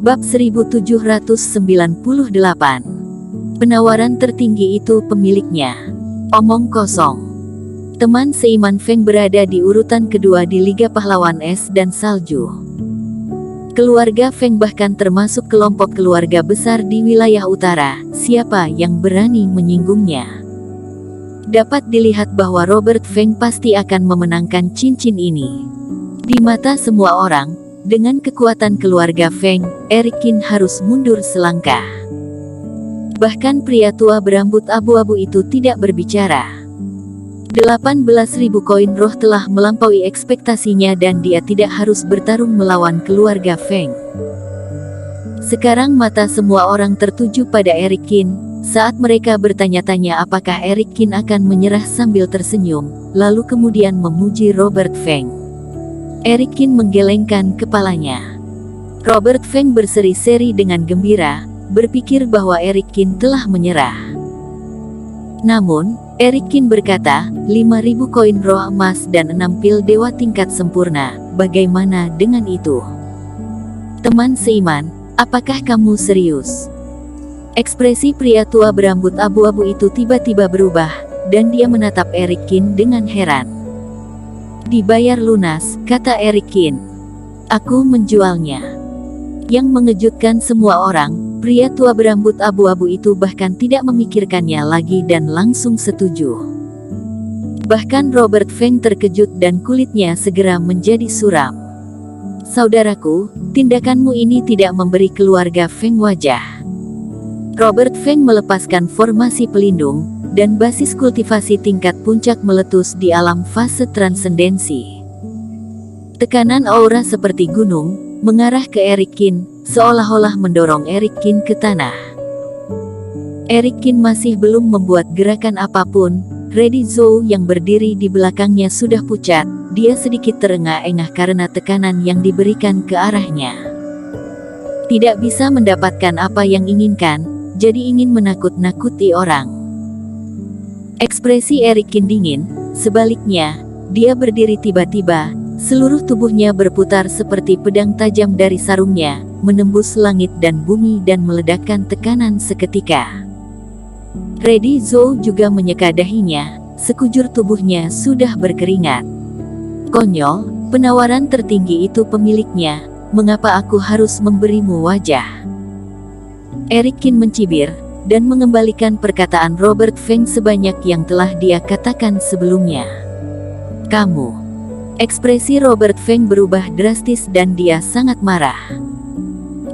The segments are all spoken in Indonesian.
Bab 1798. Penawaran tertinggi itu pemiliknya. Omong kosong. Teman seiman Feng berada di urutan kedua di Liga Pahlawan Es dan Salju. Keluarga Feng bahkan termasuk kelompok keluarga besar di wilayah utara. Siapa yang berani menyinggungnya? Dapat dilihat bahwa Robert Feng pasti akan memenangkan cincin ini. Di mata semua orang, dengan kekuatan keluarga Feng, Eric Qin harus mundur selangkah. Bahkan pria tua berambut abu-abu itu tidak berbicara. 18.000 koin roh telah melampaui ekspektasinya dan dia tidak harus bertarung melawan keluarga Feng. Sekarang mata semua orang tertuju pada Eric Qin, saat mereka bertanya-tanya apakah Eric Qin akan menyerah sambil tersenyum, lalu kemudian memuji Robert Feng. Eric Qin menggelengkan kepalanya. Robert Feng berseri-seri dengan gembira, berpikir bahwa Eric Qin telah menyerah. Namun, Eric Qin berkata, 5.000 koin roh emas dan 6 pil dewa tingkat sempurna, bagaimana dengan itu? Teman seiman, apakah kamu serius? Ekspresi pria tua berambut abu-abu itu tiba-tiba berubah, dan dia menatap Eric Qin dengan heran. Dibayar lunas, kata Eric Qin. Aku menjualnya. Yang mengejutkan semua orang, pria tua berambut abu-abu itu bahkan tidak memikirkannya lagi dan langsung setuju. Bahkan Robert Feng terkejut dan kulitnya segera menjadi suram. Saudaraku, tindakanmu ini tidak memberi keluarga Feng wajah. Robert Feng melepaskan formasi pelindung, dan basis kultivasi tingkat puncak meletus di alam fase transendensi. Tekanan aura seperti gunung, mengarah ke Eric Qin, seolah-olah mendorong Eric Qin ke tanah. Eric Qin masih belum membuat gerakan apapun, Lady Zhou yang berdiri di belakangnya sudah pucat, dia sedikit terengah-engah karena tekanan yang diberikan ke arahnya. Tidak bisa mendapatkan apa yang inginkan, jadi ingin menakut-nakuti orang. Ekspresi Eric Qin dingin, sebaliknya, dia berdiri tiba-tiba, seluruh tubuhnya berputar seperti pedang tajam dari sarungnya, menembus langit dan bumi dan meledakkan tekanan seketika. Lady Zhou juga menyeka dahinya, sekujur tubuhnya sudah berkeringat. Konyol, penawaran tertinggi itu pemiliknya, mengapa aku harus memberimu wajah? Eric Qin mencibir, dan mengembalikan perkataan Robert Feng sebanyak yang telah dia katakan sebelumnya. Kamu. Ekspresi Robert Feng berubah drastis dan dia sangat marah.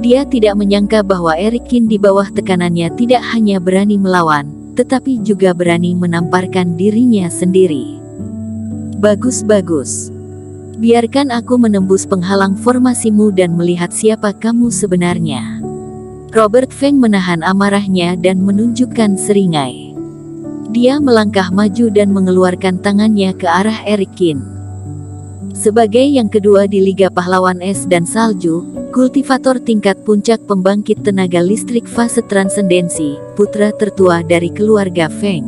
Dia tidak menyangka bahwa Eric Qin di bawah tekanannya tidak hanya berani melawan, tetapi juga berani menamparkan dirinya sendiri. Bagus-bagus. Biarkan aku menembus penghalang formasimu dan melihat siapa kamu sebenarnya. Robert Feng menahan amarahnya dan menunjukkan seringai. Dia melangkah maju dan mengeluarkan tangannya ke arah Eric Qin. Sebagai yang kedua di Liga Pahlawan Es dan Salju, kultivator tingkat puncak pembangkit tenaga listrik fase transendensi, putra tertua dari keluarga Feng.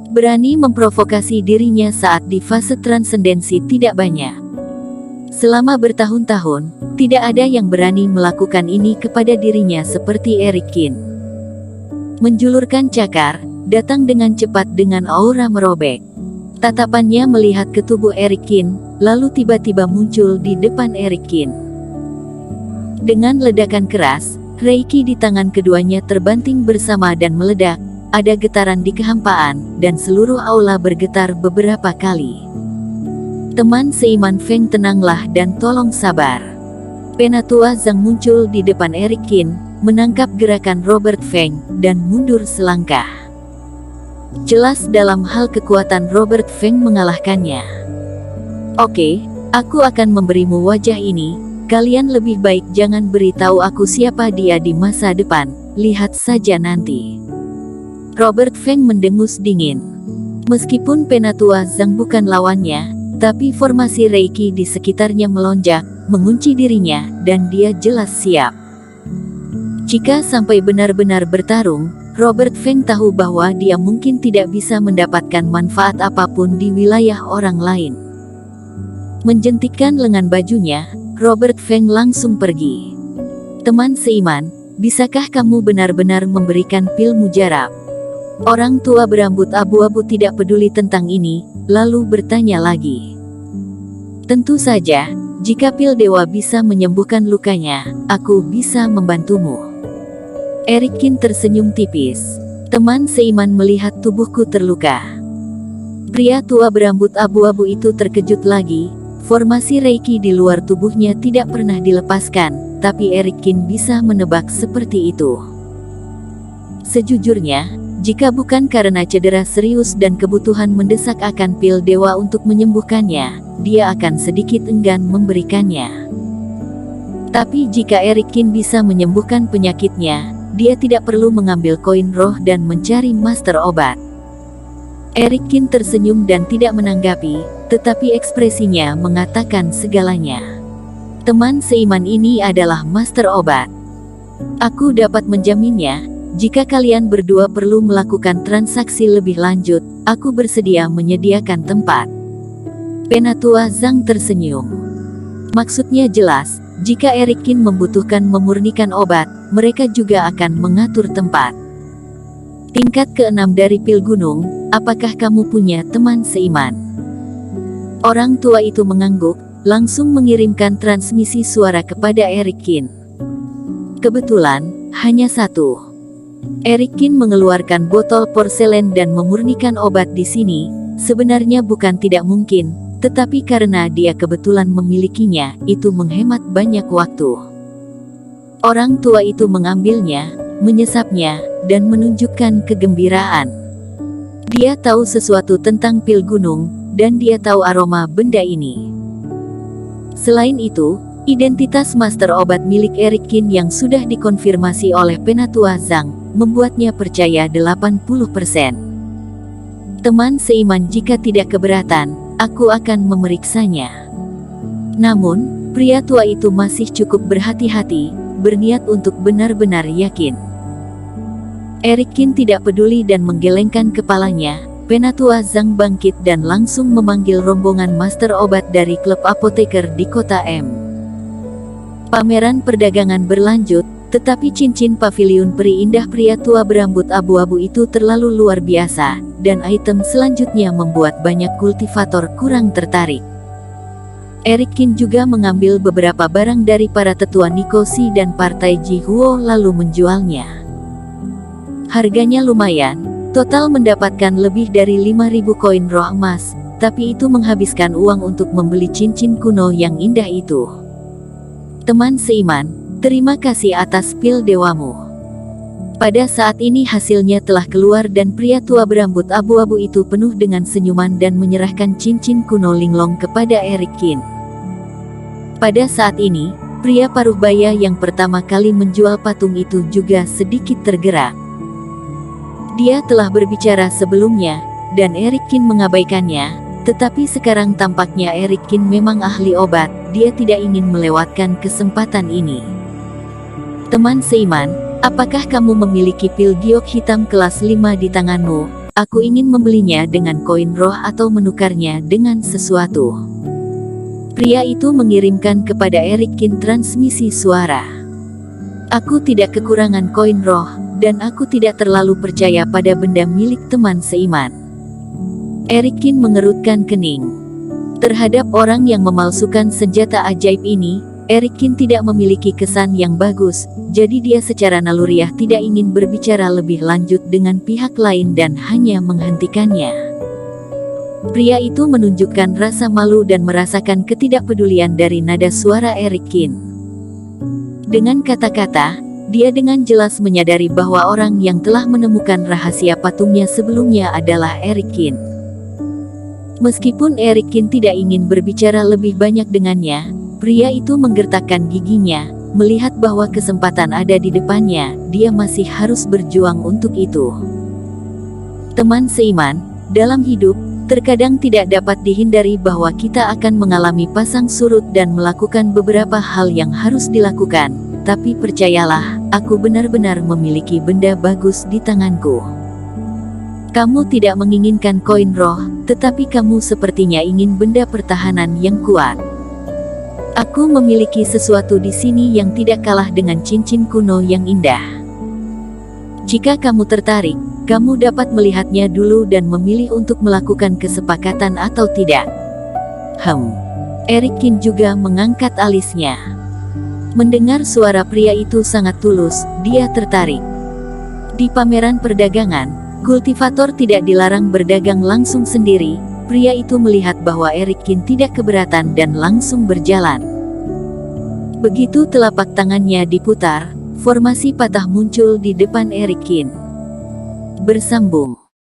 Berani memprovokasi dirinya saat di fase transendensi tidak banyak. Selama bertahun-tahun, tidak ada yang berani melakukan ini kepada dirinya seperti Eric Qin. Menjulurkan cakar, datang dengan cepat dengan aura merobek. Tatapannya melihat ke tubuh Eric Qin, lalu tiba-tiba muncul di depan Eric Qin. Dengan ledakan keras, Reiki di tangan keduanya terbanting bersama dan meledak, ada getaran di kehampaan, dan seluruh aula bergetar beberapa kali. Teman seiman Feng, tenanglah dan tolong sabar. Penatua Zhang muncul di depan Eric Qin, menangkap gerakan Robert Feng, dan mundur selangkah. Jelas dalam hal kekuatan Robert Feng mengalahkannya. Oke, aku akan memberimu wajah ini, kalian lebih baik jangan beritahu aku siapa dia di masa depan, lihat saja nanti. Robert Feng mendengus dingin. Meskipun Penatua Zhang bukan lawannya, tapi formasi Reiki di sekitarnya melonjak, mengunci dirinya, dan dia jelas siap. Jika sampai benar-benar bertarung, Robert Feng tahu bahwa dia mungkin tidak bisa mendapatkan manfaat apapun di wilayah orang lain. Menjentikkan lengan bajunya, Robert Feng langsung pergi. Teman seiman, bisakah kamu benar-benar memberikan pil mujarab? Orang tua berambut abu-abu tidak peduli tentang ini, lalu bertanya lagi. Tentu saja, jika pil dewa bisa menyembuhkan lukanya, aku bisa membantumu. Erikin tersenyum tipis. Teman seiman melihat tubuhku terluka. Pria tua berambut abu-abu itu terkejut lagi. Formasi Reiki di luar tubuhnya tidak pernah dilepaskan, tapi Erikin bisa menebak seperti itu. Sejujurnya, jika bukan karena cedera serius dan kebutuhan mendesak akan pil dewa untuk menyembuhkannya, dia akan sedikit enggan memberikannya. Tapi jika Erikin bisa menyembuhkan penyakitnya, dia tidak perlu mengambil koin roh dan mencari master obat. Erikin tersenyum dan tidak menanggapi, tetapi ekspresinya mengatakan segalanya. Teman seiman ini adalah master obat. Aku dapat menjaminnya. Jika kalian berdua perlu melakukan transaksi lebih lanjut, aku bersedia menyediakan tempat. Penatua Zhang tersenyum. Maksudnya jelas, jika Erikin membutuhkan memurnikan obat, mereka juga akan mengatur tempat. Tingkat ke-6 dari pil gunung, apakah kamu punya teman seiman? Orang tua itu mengangguk, langsung mengirimkan transmisi suara kepada Erikin. Kebetulan, hanya satu. Erikin mengeluarkan botol porselen dan memurnikan obat di sini. Sebenarnya bukan tidak mungkin, tetapi karena dia kebetulan memilikinya, itu menghemat banyak waktu. Orang tua itu mengambilnya, menyesapnya, dan menunjukkan kegembiraan. Dia tahu sesuatu tentang pil gunung, dan dia tahu aroma benda ini. Selain itu, identitas master obat milik Erikin yang sudah dikonfirmasi oleh Penatua Zhang, membuatnya percaya 80%. Teman seiman, jika tidak keberatan, aku akan memeriksanya. Namun, pria tua itu masih cukup berhati-hati, berniat untuk benar-benar yakin. Erikin tidak peduli dan menggelengkan kepalanya. Penatua Zhang bangkit dan langsung memanggil rombongan master obat dari klub apoteker di kota M. Pameran perdagangan berlanjut, tetapi cincin paviliun peri indah pria tua berambut abu-abu itu terlalu luar biasa, dan item selanjutnya membuat banyak kultivator kurang tertarik. Erikin juga mengambil beberapa barang dari para tetua Nikosi dan partai Jihuo lalu menjualnya. Harganya lumayan, total mendapatkan lebih dari 5.000 koin roh emas, tapi itu menghabiskan uang untuk membeli cincin kuno yang indah itu. Teman seiman, terima kasih atas pil dewamu. Pada saat ini hasilnya telah keluar dan pria tua berambut abu-abu itu penuh dengan senyuman dan menyerahkan cincin kuno linglong kepada Erikin. Pada saat ini, pria paruh baya yang pertama kali menjual patung itu juga sedikit tergerak. Dia telah berbicara sebelumnya, dan Erikin mengabaikannya. Tetapi sekarang tampaknya Erikin memang ahli obat, dia tidak ingin melewatkan kesempatan ini. Teman seiman, apakah kamu memiliki pil giok hitam kelas 5 di tanganmu? Aku ingin membelinya dengan koin roh atau menukarnya dengan sesuatu. Pria itu mengirimkan kepada Erikin transmisi suara. Aku tidak kekurangan koin roh, dan aku tidak terlalu percaya pada benda milik teman seiman. Erikin mengerutkan kening. Terhadap orang yang memalsukan senjata ajaib ini, Erikin tidak memiliki kesan yang bagus, jadi dia secara naluriah tidak ingin berbicara lebih lanjut dengan pihak lain dan hanya menghentikannya. Pria itu menunjukkan rasa malu dan merasakan ketidakpedulian dari nada suara Erikin. Dengan kata-kata, dia dengan jelas menyadari bahwa orang yang telah menemukan rahasia patungnya sebelumnya adalah Erikin. Meskipun Erikin tidak ingin berbicara lebih banyak dengannya, pria itu menggertakkan giginya, melihat bahwa kesempatan ada di depannya, dia masih harus berjuang untuk itu. Teman seiman, dalam hidup, terkadang tidak dapat dihindari bahwa kita akan mengalami pasang surut dan melakukan beberapa hal yang harus dilakukan, tapi percayalah, aku benar-benar memiliki benda bagus di tanganku. Kamu tidak menginginkan koin roh, tetapi kamu sepertinya ingin benda pertahanan yang kuat. Aku memiliki sesuatu di sini yang tidak kalah dengan cincin kuno yang indah. Jika kamu tertarik, kamu dapat melihatnya dulu dan memilih untuk melakukan kesepakatan atau tidak. Eric Kin juga mengangkat alisnya. Mendengar suara pria itu sangat tulus, dia tertarik. Di pameran perdagangan, kultivator tidak dilarang berdagang langsung sendiri. Pria itu melihat bahwa Eric Kin tidak keberatan dan langsung berjalan. Begitu telapak tangannya diputar, formasi patah muncul di depan Eric Kin. Bersambung.